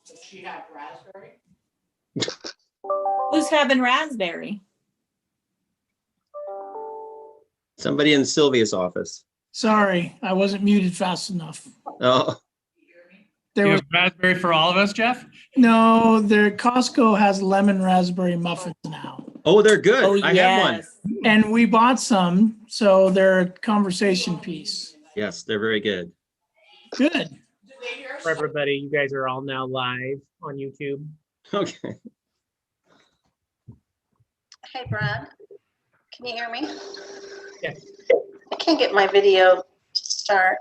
Does she have raspberry? Who's having raspberry? Somebody in Sylvia's office. Sorry, I wasn't muted fast enough. Oh, There You was have raspberry for all of us, Jeff? no, their Costco has lemon raspberry muffins now. oh, they're good. Oh, I have one. yes. And we bought some, so they're a conversation piece. Yes, they're very good. Good. Do they hear For everybody, you guys are all now live on YouTube. Okay. Hey, Brad, can you hear me? Yes. I can't get my video to start.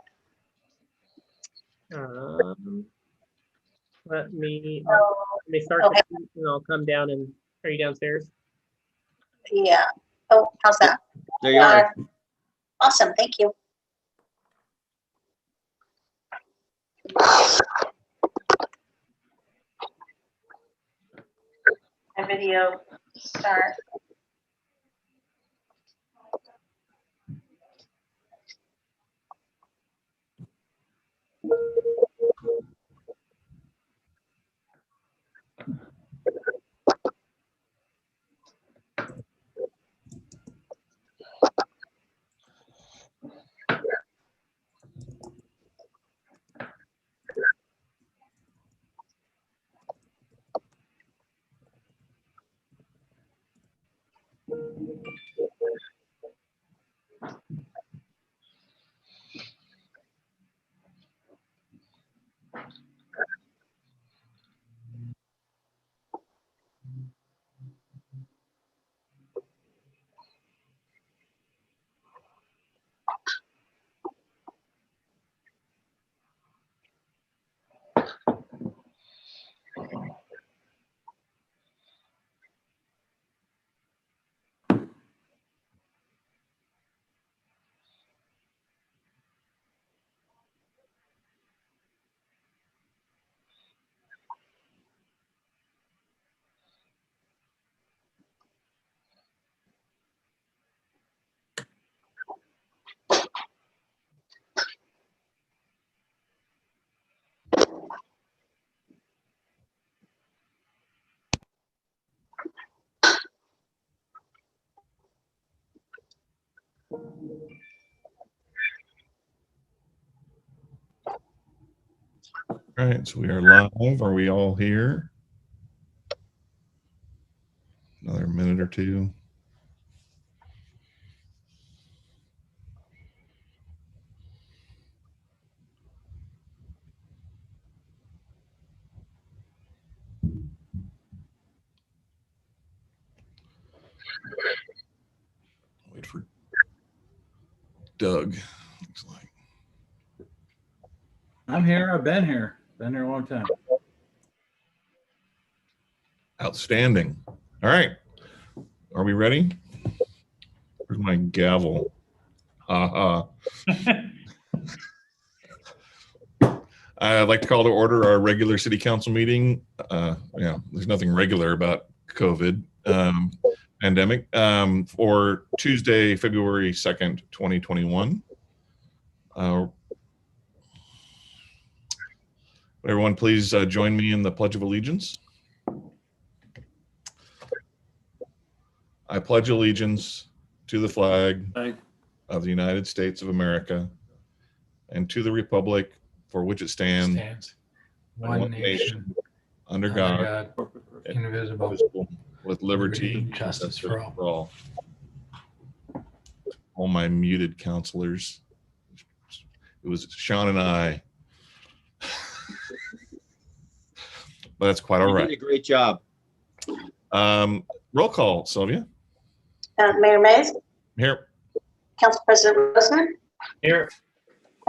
Let me Oh, start okay. this and I'll come down and are you downstairs? Yeah. Oh, how's that? There you are. Awesome, thank you. My video start. All right, so we are live. Are we all here? Another minute or two. Wait for Doug. Looks like. I'm here. I've been here. Been here a long time. Outstanding. All right. Are we ready? Where's my gavel? I'd like to call to order our regular city council meeting. There's nothing regular about COVID pandemic for Tuesday, February 2nd, 2021. Everyone, please join me in the Pledge of Allegiance. I pledge allegiance to the flag of the United States of America and to the republic for which it stands, one nation, under God, indivisible, with liberty and justice for all. All my muted counselors. It was Sean and I. But that's quite all You right. did a great job. Roll call, Sylvia. Mayor Mays, Here. Council President Rosner, Here.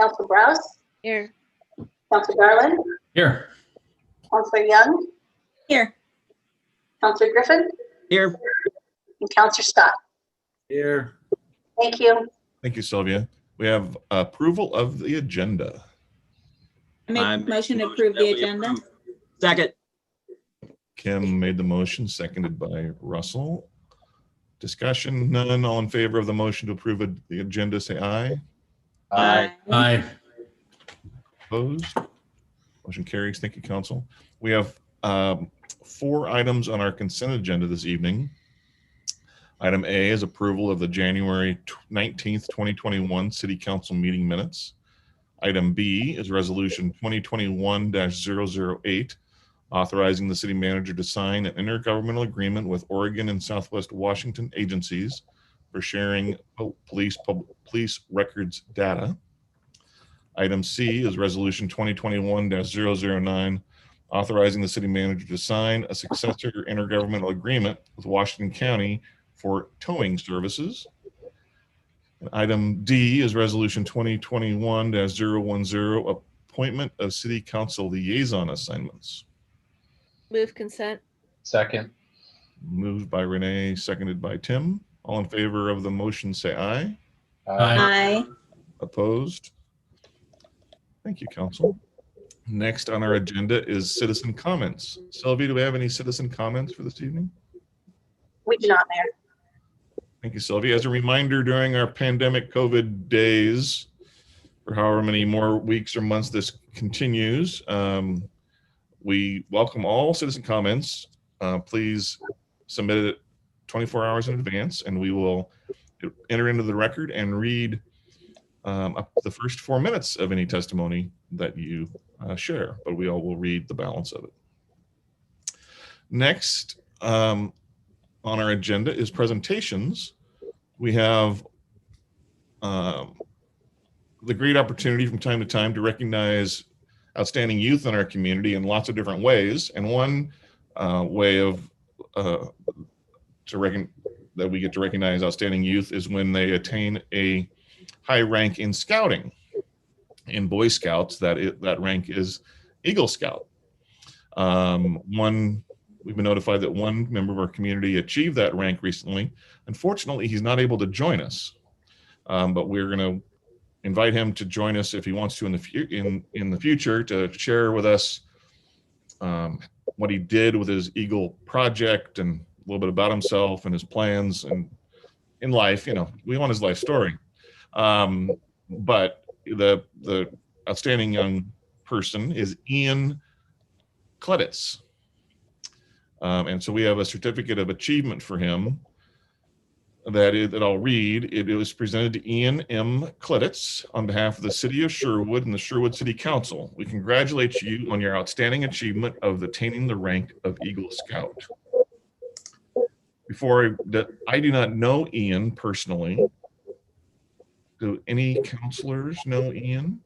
Council Browse, Here. Council Garland, Here. Councilor Young, Here. Councilor Griffin, Here. and Councilor Scott. Here. Thank you. Thank you, Sylvia. We have approval of the agenda. I make I a make motion a to motion approve that the we agenda. approve. Second. Kim made the motion, seconded by Russell. Discussion, none. All in favor of the motion to approve the agenda, say aye. Aye. Aye. Opposed? Motion carries. Thank you, council. We have 4 items on our consent agenda this evening. Item A is approval of the January 19th, 2021 City Council meeting minutes. Item B is Resolution 2021-008, authorizing the city manager to sign an intergovernmental agreement with Oregon and Southwest Washington agencies for sharing police records data. Item C is Resolution 2021-009, authorizing the city manager to sign a successor intergovernmental agreement with Washington County for towing services. And item D is Resolution 2021-010, appointment of city council liaison assignments. Move consent. Second. Moved by Renee, seconded by Tim. All in favor of the motion, say aye. Aye. Opposed? Thank you, council. Next on our agenda is citizen comments. Sylvia, do we have any citizen comments for this evening? We do not, Mayor. Thank you, Sylvia. As a reminder, during our pandemic COVID days, for however many more weeks or months this continues, we welcome all citizen comments. Please submit it 24 hours in advance, and we will enter into the record and read up to the first 4 minutes of any testimony that you share, but we all will read the balance of it. Next on our agenda is presentations. We have the great opportunity from time to time to recognize outstanding youth in our community in lots of different ways. And one way of that we get to recognize outstanding youth is when they attain a high rank in scouting. In Boy Scouts, that rank is Eagle Scout. We've been notified that one member of our community achieved that rank recently. Unfortunately, he's not able to join us, but we're going to invite him to join us if he wants to in the future to share with us what he did with his Eagle project and a little bit about himself and his plans and in life. You know, we want his life story. But the outstanding young person is Ian Kleditz. And so we have a certificate of achievement for him that I'll read. It was presented to Ian M. Kleditz on behalf of the city of Sherwood and the Sherwood City Council. We congratulate you on your outstanding achievement of attaining the rank of Eagle Scout. I do not know Ian personally. Do any counselors know Ian?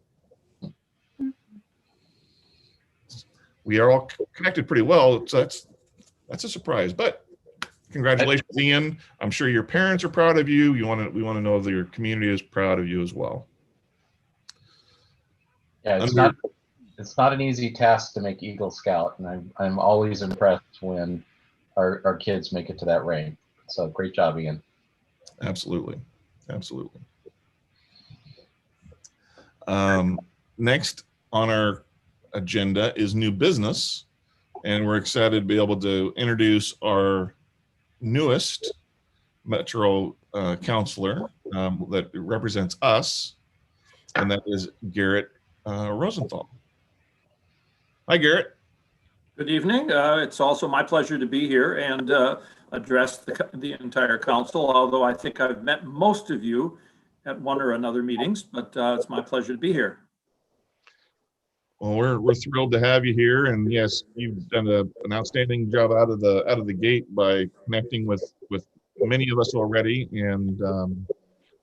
We are all connected pretty well, so that's a surprise. But congratulations, Ian. I'm sure your parents are proud of you. We want to know that your community is proud of you as well. Yeah, it's not an easy task to make Eagle Scout, and I'm always impressed when our kids make it to that rank. So great job, Ian. Absolutely. Next on our agenda is new business, and we're excited to be able to introduce our newest Metro counselor that represents us, and that is Garrett Rosenthal. Hi, Garrett. Good evening. It's also my pleasure to be here and address the entire council, although I think I've met most of you at one or another meetings, but it's my pleasure to be here. Well, we're thrilled to have you here, and yes, you've done an outstanding job out of the gate by connecting with many of us already. And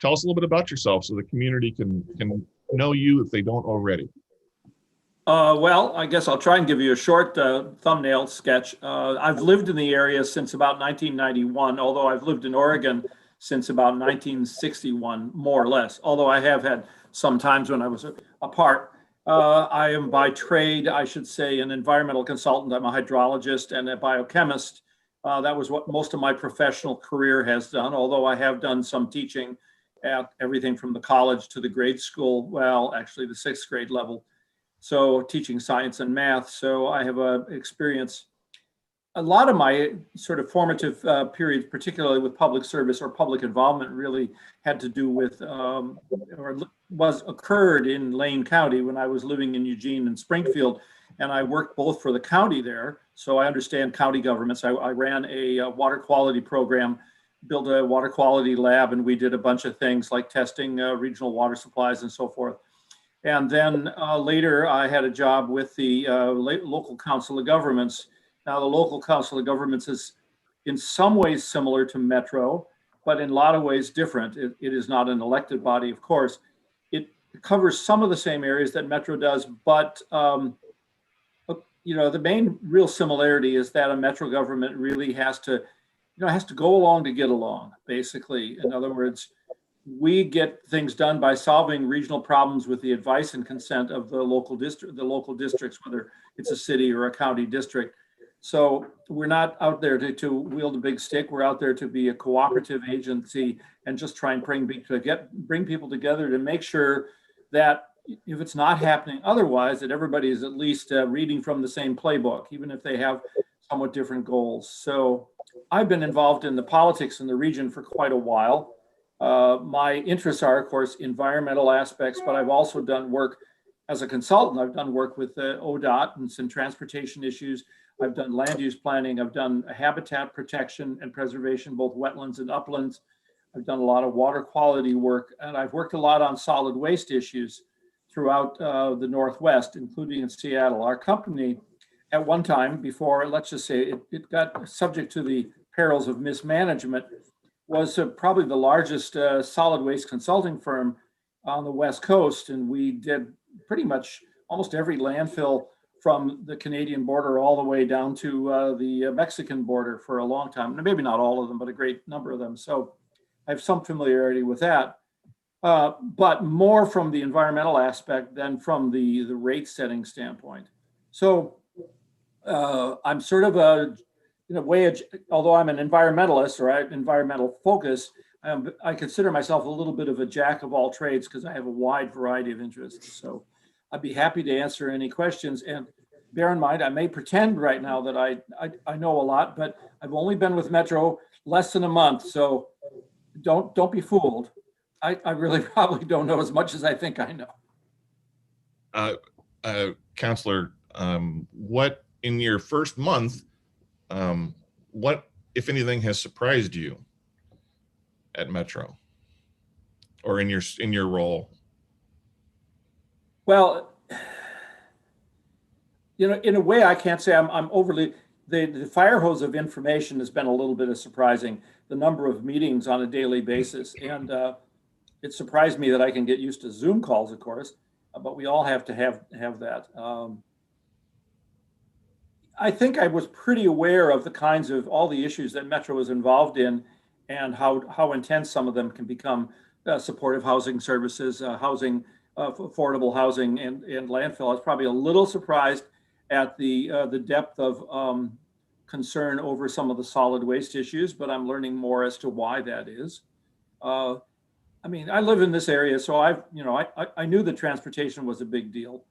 tell us a little bit about yourself so the community can know you if they don't already. Well, I guess I'll try and give you a short thumbnail sketch. I've lived in the area since about 1991, although I've lived in Oregon since about 1961, more or less, although I have had some times when I was apart. I am by trade, I should say, an environmental consultant. I'm a hydrologist and a biochemist. That was what most of my professional career has done, although I have done some teaching at everything from the college to the grade school, well, actually the 6th grade level. So teaching science and math. So I have experience. A lot of my sort of formative periods, particularly with public service or public involvement, really had to do with occurred in Lane County when I was living in Eugene and Springfield. and I worked both for the county there, so I understand county governments. I ran a water quality program, built a water quality lab, and we did a bunch of things like testing regional water supplies and so forth. And then later I had a job with the local council of governments. Now the local council of governments is in some ways similar to Metro, but in a lot of ways different. It is not an elected body, of course. It covers some of the same areas that Metro does, but the main real similarity is that a Metro government really has to go along to get along, basically. In other words, we get things done by solving regional problems with the advice and consent of the local districts, whether it's a city or a county district. So we're not out there to wield a big stick. We're out there to be a cooperative agency and just try and bring people together to make sure that if it's not happening otherwise, that everybody is at least reading from the same playbook, even if they have somewhat different goals. So I've been involved in the politics in the region for quite a while. My interests are, of course, environmental aspects, but I've also done work as a consultant. I've done work with ODOT and some transportation issues. I've done land use planning. I've done habitat protection and preservation, both wetlands and uplands. I've done a lot of water quality work, and I've worked a lot on solid waste issues throughout the Northwest, including in Seattle. Our company, at one time, before, let's just say, it got subject to the perils of mismanagement, was probably the largest solid waste consulting firm on the West Coast. And we did pretty much almost every landfill from the Canadian border all the way down to the Mexican border for a long time. Maybe not all of them, but a great number of them. So I have some familiarity with that, but more from the environmental aspect than from the rate setting standpoint. So I'm sort of in a way, although I'm an environmentalist or environmental focus, I consider myself a little bit of a jack of all trades because I have a wide variety of interests. So I'd be happy to answer any questions. And bear in mind, I may pretend right now that I know a lot, but I've only been with Metro less than a month. So don't be fooled. I really probably don't know as much as I think I know. Counselor, what in your first month, what, if anything, has surprised you at Metro or in your role? Well, in a way, I can't say I'm overly, the fire hose of information has been a little bit of surprising, the number of meetings on a daily basis. And it surprised me that I can get used to Zoom calls, of course, but we all have to have that. I think I was pretty aware of the kinds of all the issues that Metro is involved in and how intense some of them can become. Supportive housing services, housing, affordable housing, and landfill. I was probably a little surprised at the depth of concern over some of the solid waste issues, but I'm learning more as to why that is. I mean, I live in this area, so I knew that transportation was a big deal,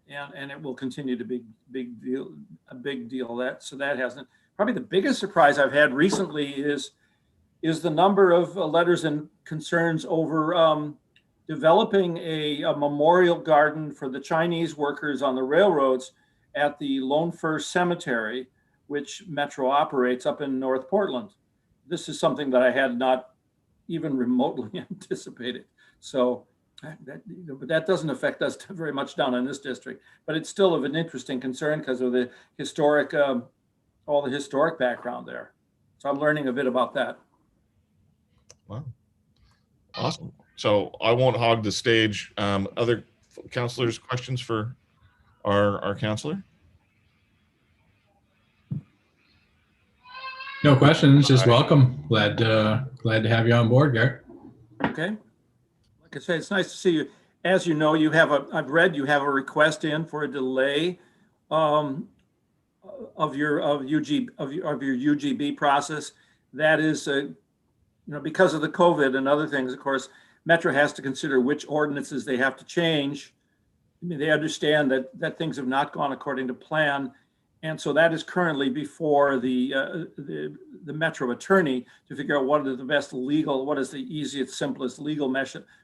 and it will continue to be a big deal. That hasn't. Probably the biggest surprise I've had recently is the number of letters and concerns over developing a memorial garden for the Chinese workers on the railroads at the Lone Fir Cemetery, which Metro operates up in North Portland. This is something that I had not even remotely anticipated. So, but that doesn't affect us very much down in this district. But it's still of an interesting concern because of the historic, all the historic background there. So I'm learning a bit about that. Wow, awesome. So I won't hog the stage. Other counselors, questions for our counselor? No questions, just welcome. Glad to have you on board, Garrett. Okay. Like I say, it's nice to see you. As you know, I've read you have a request in for a delay of your UGB process. That is, because of the COVID and other things, of course, Metro has to consider which ordinances they have to change. I mean, they understand that things have not gone according to plan. And so that is currently before the Metro attorney to figure out what are the best legal, what is the easiest, simplest legal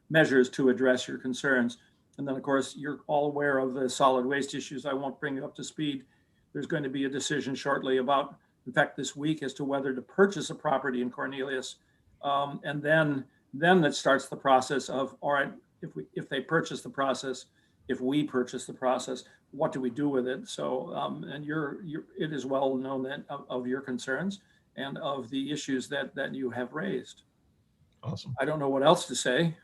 measures to address your concerns. And then, of course, you're all aware of the solid waste issues. I won't bring you up to speed. There's going to be a decision shortly about, in fact, this week, as to whether to purchase a property in Cornelius. And then that starts the process of, all right, if they purchase the process, if we purchase the process, what do we do with it? So, and it is well known that of your concerns and of the issues that you have raised. Awesome. I don't know what else to say.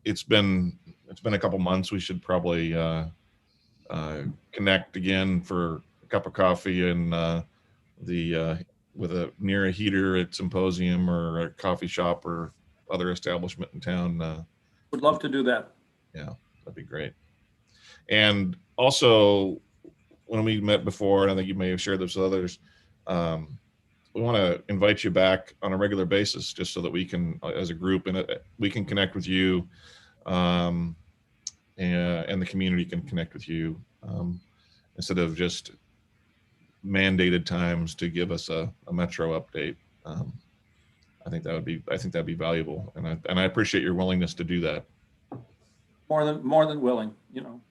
It's been a couple months. We should probably connect again for a cup of coffee and near a heater at Symposium or a coffee shop or other establishment in town. Would love to do that. Yeah, that'd be great. And also, when we met before, and I think you may have shared this with others, we want to invite you back on a regular basis, just so that we can, as a group, and we can connect with you, and the community can connect with you, instead of just mandated times to give us a Metro update. I think that'd be valuable, and I appreciate your willingness to do that. More than willing, you know.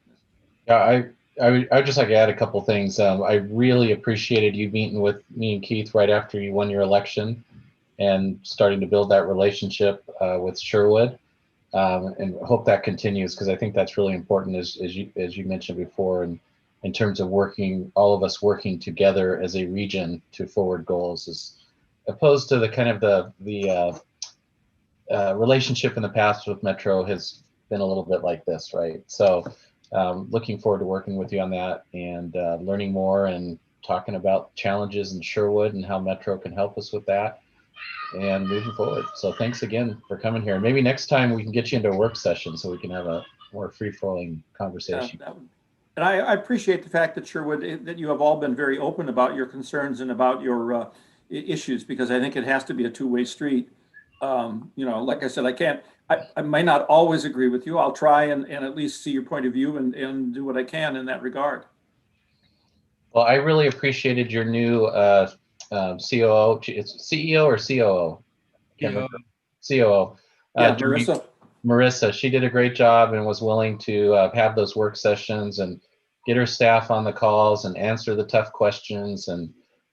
Yeah, I'd just like to add a couple things. I really appreciated you meeting with me and Keith right after you won your election and starting to build that relationship with Sherwood, and hope that continues, because I think that's really important, as you mentioned before, and in terms of all of us working together as a region to forward goals, as opposed to the kind of the relationship in the past with Metro has been a little bit like this, right? So looking forward to working with you on that and learning more and talking about challenges in Sherwood and how Metro can help us with that and moving forward. So thanks again for coming here. And maybe next time we can get you into a work session so we can have a more free-flowing conversation. And I appreciate the fact that Sherwood, that you have all been very open about your concerns and about your issues, because I think it has to be a two-way street. You know, like I said, I may not always agree with you. I'll try and at least see your point of view and do what I can in that regard. Well, I really appreciated your new COO. It's CEO or COO? COO. Yeah, Marissa. Marissa, she did a great job and was willing to have those work sessions and get her staff on the calls and answer the tough questions, and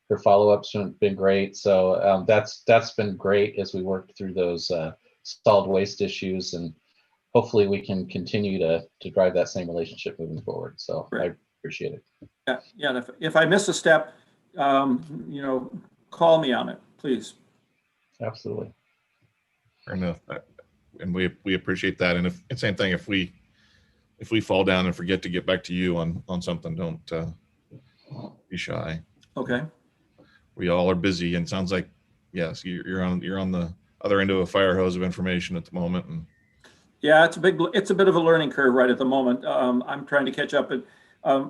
her follow-ups have been great. So that's been great as we worked through those solid waste issues, and hopefully we can continue to drive that same relationship moving forward. So great. I appreciate it. Yeah. And if I miss a step, you know, call me on it, please. Absolutely. Fair enough. And we appreciate that. And same thing, if we fall down and forget to get back to you on something, don't be shy. Okay. We all are busy, and it sounds like, yes, you're on the other end of a fire hose of information at the moment. And yeah, it's a bit of a learning curve right at the moment. I'm trying to catch up.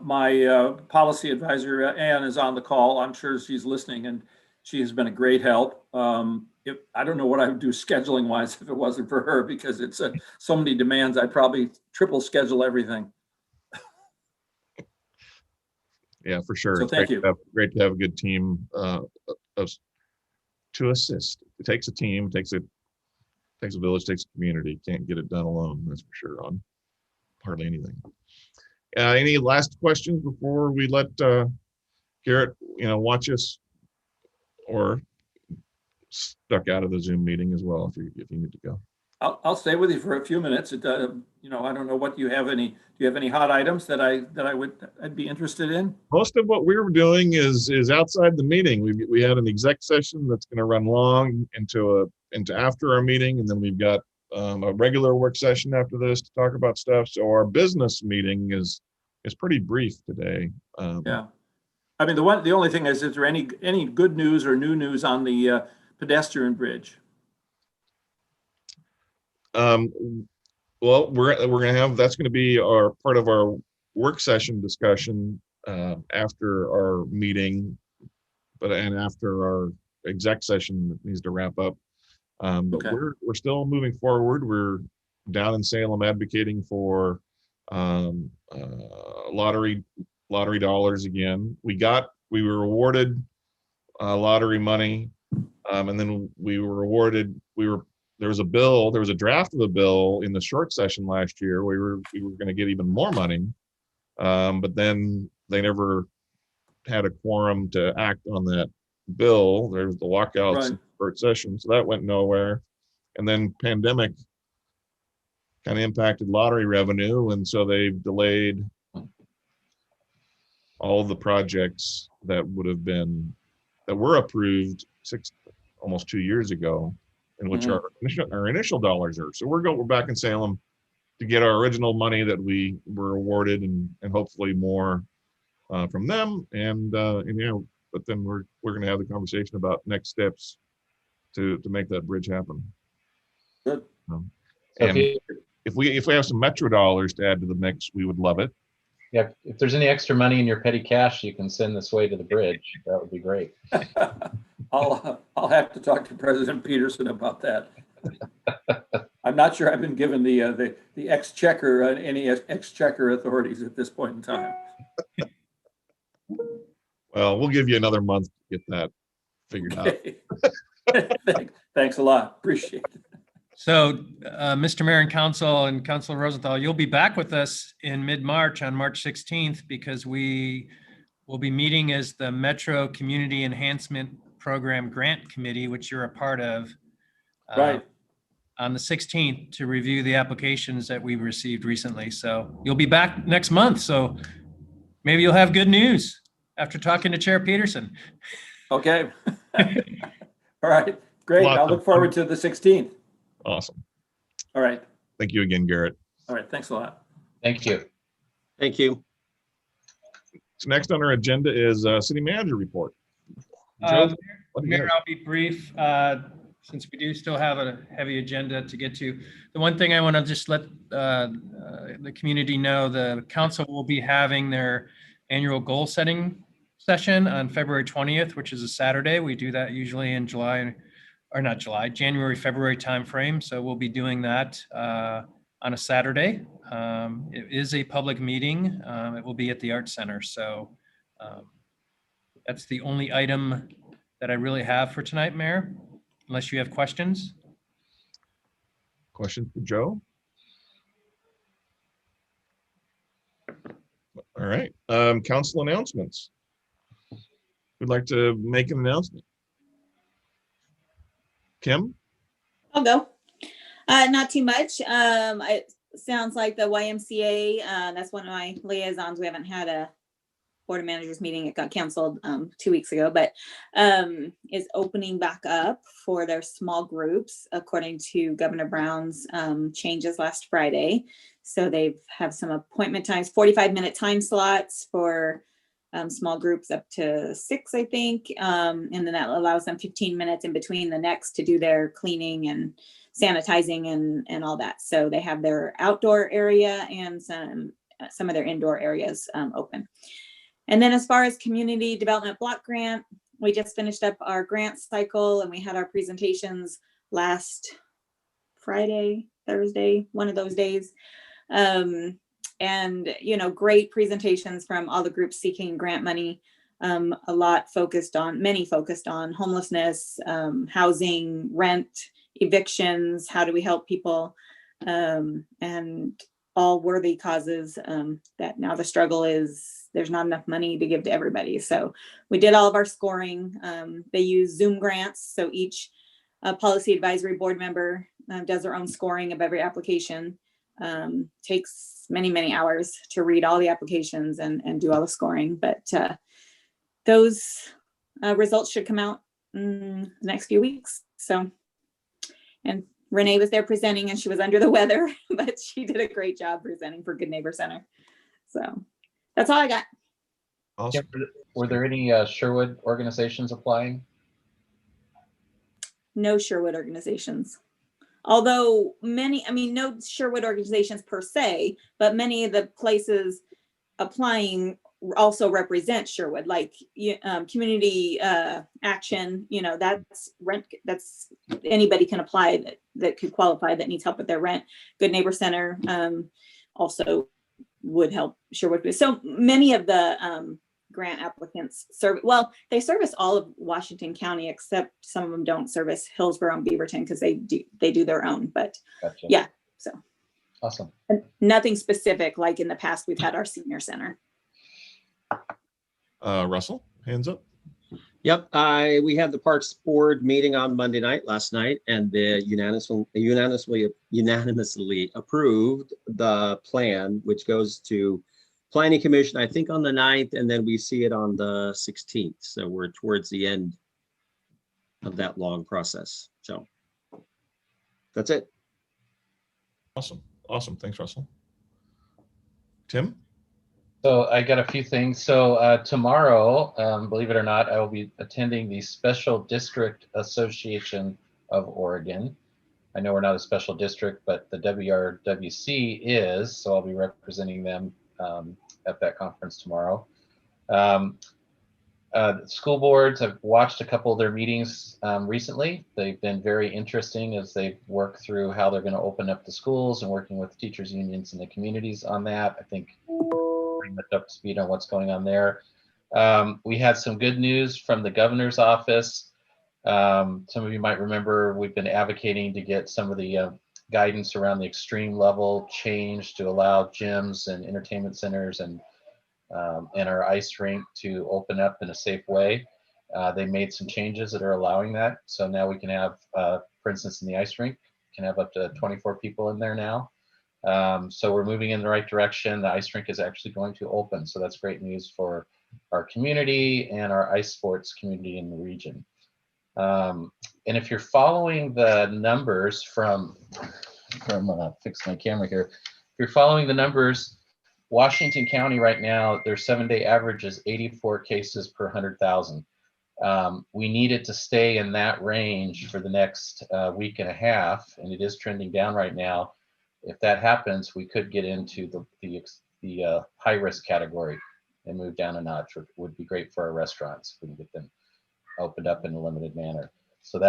My policy advisor, Ann, is on the call. I'm sure she's listening, and she has been a great help. I don't know what I would do scheduling wise if it wasn't for her, because it's so many demands. I'd probably triple schedule everything. Yeah, for sure. So it's thank you. Great to have a good team to assist. It takes a team, takes a village, takes a community. Can't get it done alone, that's for sure, on hardly anything. Any last questions before we let Garrett, watch us, or stuck out of the Zoom meeting as well if you need to go? I'll stay with you for a few minutes. I don't know what do you have any hot items that I'd be interested in? Most of what we were doing is outside the meeting. We had an exec session that's going to run long into after our meeting, and then we've got a regular work session after this to talk about stuff. So our business meeting is pretty brief today. Yeah, I mean the only thing is there any good news or new news on the pedestrian bridge? Well, we're gonna have, that's gonna be our part of our work session discussion after our meeting, and after our exec session that needs to wrap up. But Okay. we're still moving forward. We're down in Salem advocating for lottery dollars again. We were awarded lottery money And then we were awarded, there was a draft of a bill in the short session last year. We were going to get even more money. But then they never had a quorum to act on that bill. There was the walkouts in short session, so that went nowhere. And then pandemic kind of impacted lottery revenue, and so they've delayed all the projects that were approved almost 2 years ago, in which our initial dollars are. So we're back in Salem to get our original money that we were awarded, and hopefully more from them. And but then we're going to have the conversation about next steps to make that bridge happen. Good. And if we have some Metro dollars to add to the mix, we would love it. Yeah, if there's any extra money in your petty cash, you can send this way to the bridge. That would be great. I'll have to talk to President Peterson about that. I'm not sure I've been given the exchequer, any exchequer authorities at this point in time. Well, we'll give you another month to get that figured out. Thanks a lot. Appreciate it. So, Mr. Mayor and Council and Councilor Rosenthal, you'll be back with us in mid-March on March 16th, because we will be meeting as the Metro Community Enhancement Program Grant Committee, which you're a part of. Right. On the 16th to review the applications that we've received recently. So you'll be back next month. So maybe you'll have good news after talking to Chair Peterson. Okay. All right. Great. I'll look forward to the 16th. Awesome. All right. Thank you again, Garrett. All right. Thanks a lot. Thank you. Thank you. So next on our agenda is City Manager report. Joe, what do you Mayor, have? I'll be brief, since we do still have a heavy agenda to get to. The one thing I want to just let the community know, the council will be having their annual goal setting session on February 20th, which is a Saturday. We do that usually in January, February timeframe. So we'll be doing that on a Saturday. It is a public meeting. It will be at the Art Center. So that's the only item that I really have for tonight, Mayor, unless you have questions. Question for Joe? All right. Council announcements. Who'd like to make an announcement? Kim? I'll go. Not too much. It sounds like the YMCA, that's one of my liaisons. We haven't had a Board of Managers meeting. It got canceled 2 weeks ago, but is opening back up for their small groups according to Governor Brown's changes last Friday. So they have some appointment times, 45-minute time slots for small groups up to 6, I think. And then that allows them 15 minutes in between the next to do their cleaning and sanitizing and all that. So they have their outdoor area and some of their indoor areas open. And then as far as Community Development Block Grant, we just finished up our grant cycle and we had our presentations last Friday, Thursday, one of those days. And, great presentations from all the groups seeking grant money. Many focused on homelessness, housing, rent, evictions, how do we help people, and all worthy causes that now the struggle is there's not enough money to give to everybody. So we did all of our scoring. They use Zoom grants. So each policy advisory board member does their own scoring of every application. Takes many, many hours to read all the applications and do all the scoring. But those results should come out in the next few weeks. So, and Renee was there presenting and she was under the weather, but she did a great job presenting for Good Neighbor Center. So that's all I got. Awesome. Were there any Sherwood organizations applying? No Sherwood organizations. Although no Sherwood organizations per se, but many of the places applying also represent Sherwood, like community action, that's anybody can apply that could qualify that needs help with their rent. Good Neighbor Center also would help Sherwood. So many of the grant applicants they service all of Washington County, except some of them don't service Hillsborough and Beaverton because they do their own, but Gotcha. yeah, so. Awesome. And nothing specific, like in the past, we've had our senior center. Russell, hands up. Yep, we had the Parks Board meeting on Monday night, last night, and they unanimously approved the plan, which goes to Planning Commission, I think on the 9th, and then we see it on the 16th. So we're towards the end of that long process. So that's it. Awesome. Awesome. Thanks, Russell. Tim? So I got a few things. So tomorrow, believe it or not, I will be attending the Special District Association of Oregon. I know we're not a special district, but the WRWC is, so I'll be representing them at that conference tomorrow. School boards, I've watched a couple of their meetings recently. They've been very interesting as they work through how they're going to open up the schools and working with teachers unions and the communities on that. I think pretty much up to speed on what's going on there. We had some good news from the governor's office. Some of you might remember we've been advocating to get some of the guidance around the extreme level change to allow gyms and entertainment centers and our ice rink to open up in a safe way. They made some changes that are allowing that. So now we can have, for instance, in the ice rink, can have up to 24 people in there now. So we're moving in the right direction. The ice rink is actually going to open. So that's great news for our community and our ice sports community in the region. And if you're following the numbers from I'm gonna fix my camera here. If you're following the numbers, Washington County right now, their 7-day average is 84 cases per 100,000. We need it to stay in that range for the next week and a half, and it is trending down right now. If that happens, we could get into the high risk category and move down a notch, which would be great for our restaurants if we can get them opened up in a limited manner. So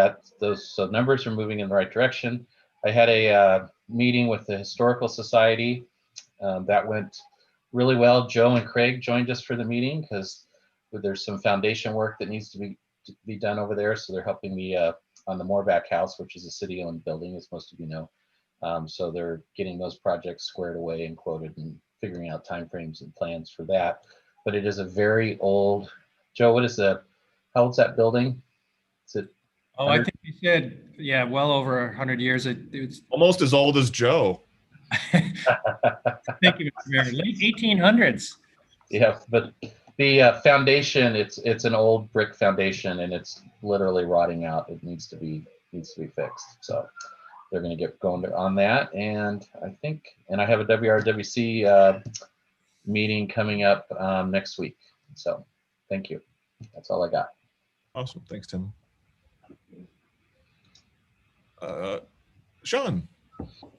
those numbers are moving in the right direction. I had a meeting with the Historical Society. That went really well. Joe and Craig joined us for the meeting because there's some foundation work that needs to be done over there. So they're helping me on the Moorback House, which is a city-owned building, as most of you know. So they're getting those projects squared away and quoted and figuring out timeframes and plans for that. But it is a very old, Joe, how old's that building? Is it? Oh, I think you said, yeah, well over 100 years. It's almost as old as Joe. Thank you, Mr. Mayor. Late 1800s. Yeah, but the foundation, it's an old brick foundation and it's literally rotting out. It needs to be fixed. So they're going to get going on that. And I have a WRWC meeting coming up next week. So thank you. That's all I got. Awesome. Thanks, Tim. Sean.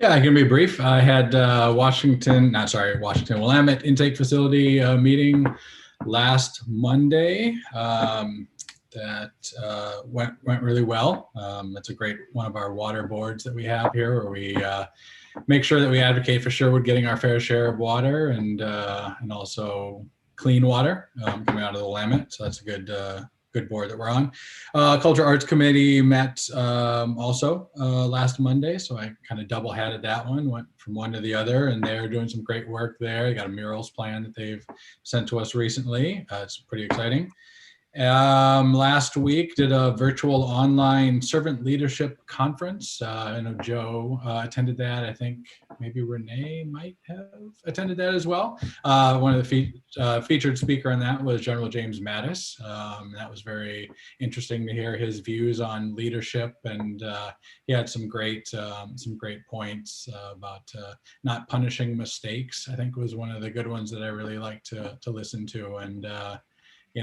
Yeah, I can be brief. I had Washington Willamette Intake Facility meeting last Monday. That went really well. It's a great one of our water boards that we have here, where we make sure that we advocate for Sherwood getting our fair share of water and also clean water coming out of the Willamette. So that's a good board that we're on. Culture Arts Committee met also last Monday, so I kind of double-hatted that one, went from one to the other, and they're doing some great work there. They got a murals plan that they've sent to us recently. It's pretty exciting. Last week did a virtual online servant leadership conference. I know Joe attended that. I think maybe Renee might have attended that as well. One of the featured speaker on that was General James Mattis. That was very interesting to hear his views on leadership, and he had some great points about not punishing mistakes. I think was one of the good ones that I really liked to listen to, and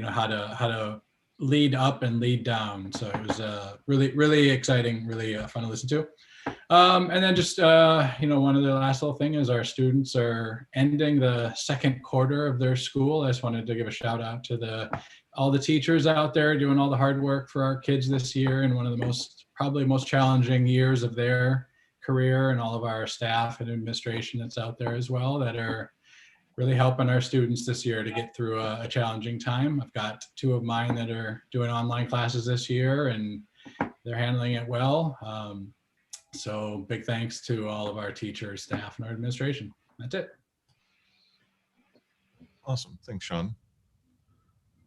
how to lead up and lead down. So it was really exciting, really fun to listen to. And then just one of the last little thing is our students are ending the second quarter of their school. I just wanted to give a shout out to all the teachers out there doing all the hard work for our kids this year, and one of the probably most challenging years of their career, and all of our staff and administration that's out there as well that are really helping our students this year to get through a challenging time. I've got two of mine that are doing online classes this year, and they're handling it well. So big thanks to all of our teachers, staff, and our administration. That's it. Awesome. Thanks, Sean.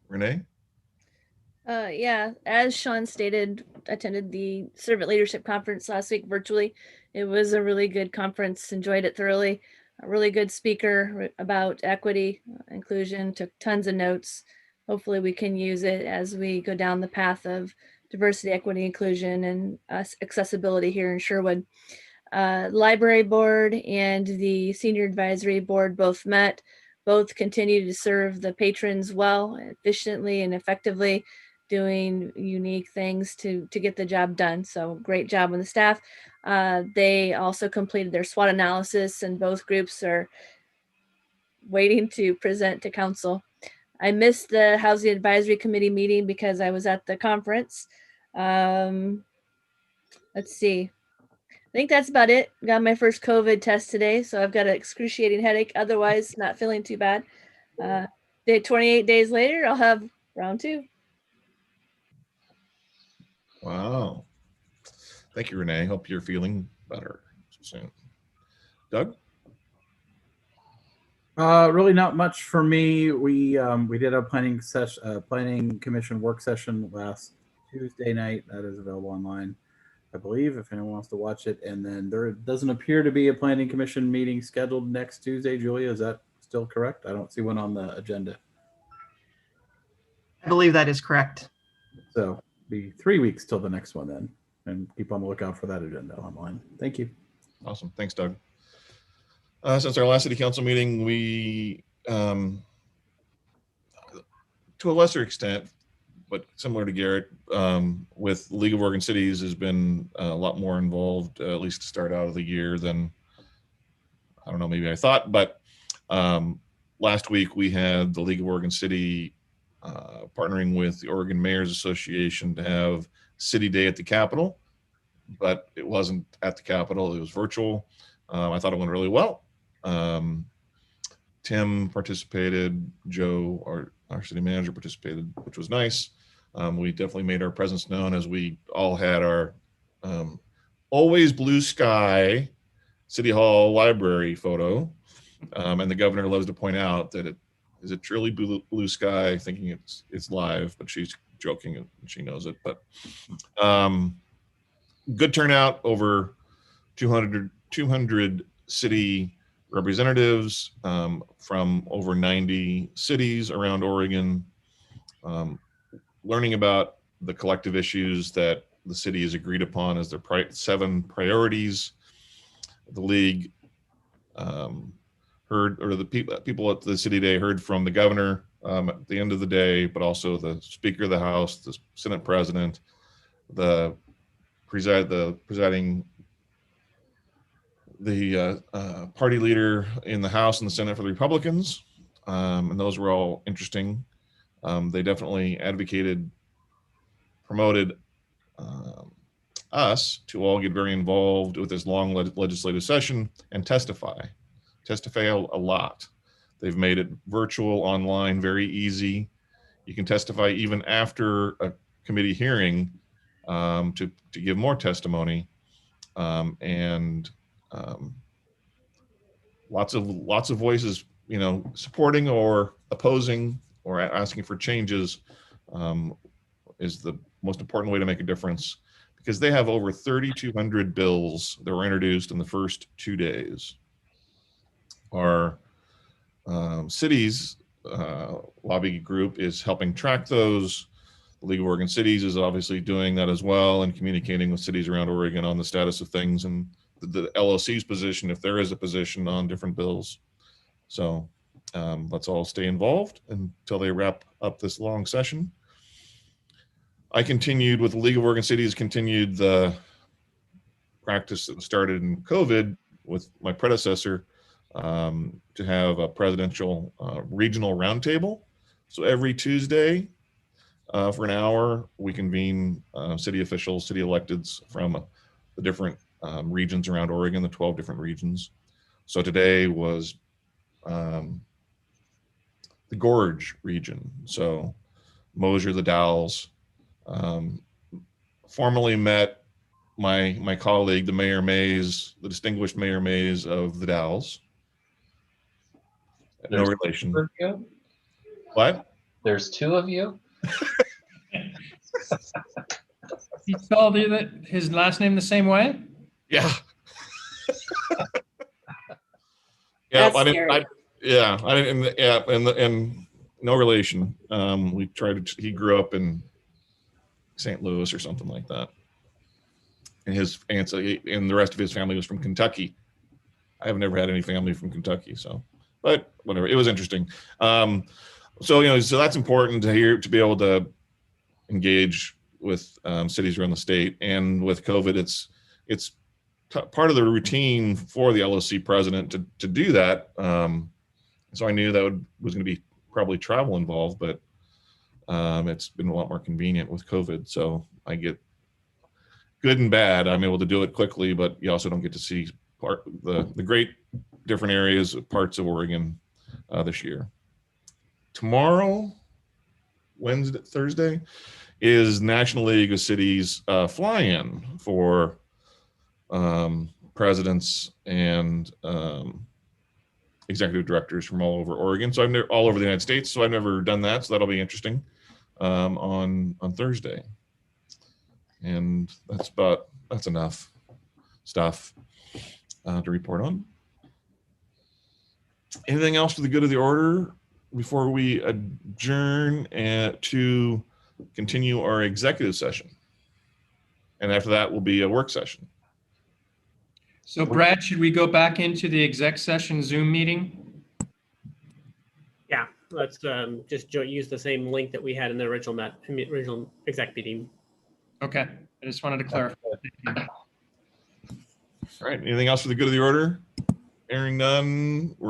Renee? Yeah, as Sean stated, attended the Servant Leadership Conference last week virtually. It was a really good conference, enjoyed it thoroughly. A really good speaker about equity, inclusion, took tons of notes. Hopefully we can use it as we go down the path of diversity, equity, inclusion, and accessibility here in Sherwood. Library board and the senior advisory board both met. Both continue to serve the patrons well, efficiently, and effectively, doing unique things to get the job done. So great job on the staff. They also completed their SWOT analysis, and both groups are waiting to present to council. I missed the Housing Advisory Committee meeting because I was at the conference. Let's see. I think that's about it. Got my first COVID test today, so I've got an excruciating headache. Otherwise, not feeling too bad. 28 days later, I'll have round 2. Wow. Thank you, Renee. Hope you're feeling better soon. Doug? Really not much for me. We did a planning commission work session last Tuesday night. That is available online, I believe, if anyone wants to watch it. And then there doesn't appear to be a planning commission meeting scheduled next Tuesday. Julia, is that still correct? I don't see one on the agenda. I believe that is correct. So be 3 weeks till the next one then, and keep on the lookout for that agenda online. Thank you. Awesome. Thanks, Doug. Since our last city council meeting, we, to a lesser extent, but similar to Garrett, with League of Oregon Cities has been a lot more involved, at least to start out of the year than, I don't know, maybe I thought, but last week we had the League of Oregon City partnering with the Oregon Mayors Association to have City Day at the Capitol, but it wasn't at the Capitol, it was virtual. I thought it went really well. Tim participated, Joe, our city manager, participated, which was nice. We definitely made our presence known as we all had our always blue sky City Hall library photo. And the governor loves to point out that is it truly blue sky, thinking it's live, but she's joking and she knows it. But good turnout, over 200 city representatives from over 90 cities around Oregon, learning about the collective issues that the city has agreed upon as their 7 priorities. The league heard, or the people at the City Day heard from the governor at the end of the day, but also the Speaker of the House, the Senate President, the presiding party leader in the House and the Senate for the Republicans, and those were all interesting. They definitely advocated, promoted us to all get very involved with this long legislative session and testify a lot. They've made it virtual, online, very easy. You can testify even after a committee hearing to give more testimony, and lots of voices, supporting or opposing or asking for changes is the most important way to make a difference, because they have over 3,200 bills that were introduced in the first 2 days. Our cities lobby group is helping track those. The League of Oregon Cities is obviously doing that as well and communicating with cities around Oregon on the status of things and the LOC's position, if there is a position on different bills. So let's all stay involved until they wrap up this long session. I continued with the League of Oregon Cities, continued the practice that started in COVID with my predecessor, to have a presidential regional roundtable. So every Tuesday for an hour, we convene city officials, city electeds from the different regions around Oregon, the 12 different regions. So today was the Gorge region. So Mosier, the Dalles. Formally met my colleague, the Mayor Mays, the distinguished Mayor Mays of the Dalles. No There's relation. two of you? What? There's two of you? He spelled his last name the same way? Yeah. Yeah, That's I scary. didn't, and no relation. We tried to, he grew up in St. Louis or something like that. And his aunts and the rest of his family was from Kentucky. I have never had any family from Kentucky, so, but whatever, it was interesting. So that's important to hear, to be able to engage with cities around the state. And with COVID, it's part of the routine for the LOC president to do that. So I knew that was going to be probably travel involved, but it's been a lot more convenient with COVID. So I get good and bad. I'm able to do it quickly, but you also don't get to see the great different areas, parts of Oregon this year. Tomorrow, Thursday, is National League of Cities fly-in for presidents and executive directors from all over Oregon. So all over the United States. So I've never done that. So that'll be interesting on Thursday. And that's enough stuff to report on. Anything else for the good of the order before we adjourn to continue our executive session? And after that will be a work session. So Brad, should we go back into the exec session Zoom meeting? Yeah, let's just use the same link that we had in the original exec meeting. Okay, I just wanted to clarify. All right, anything else for the good of the order? Hearing none, we're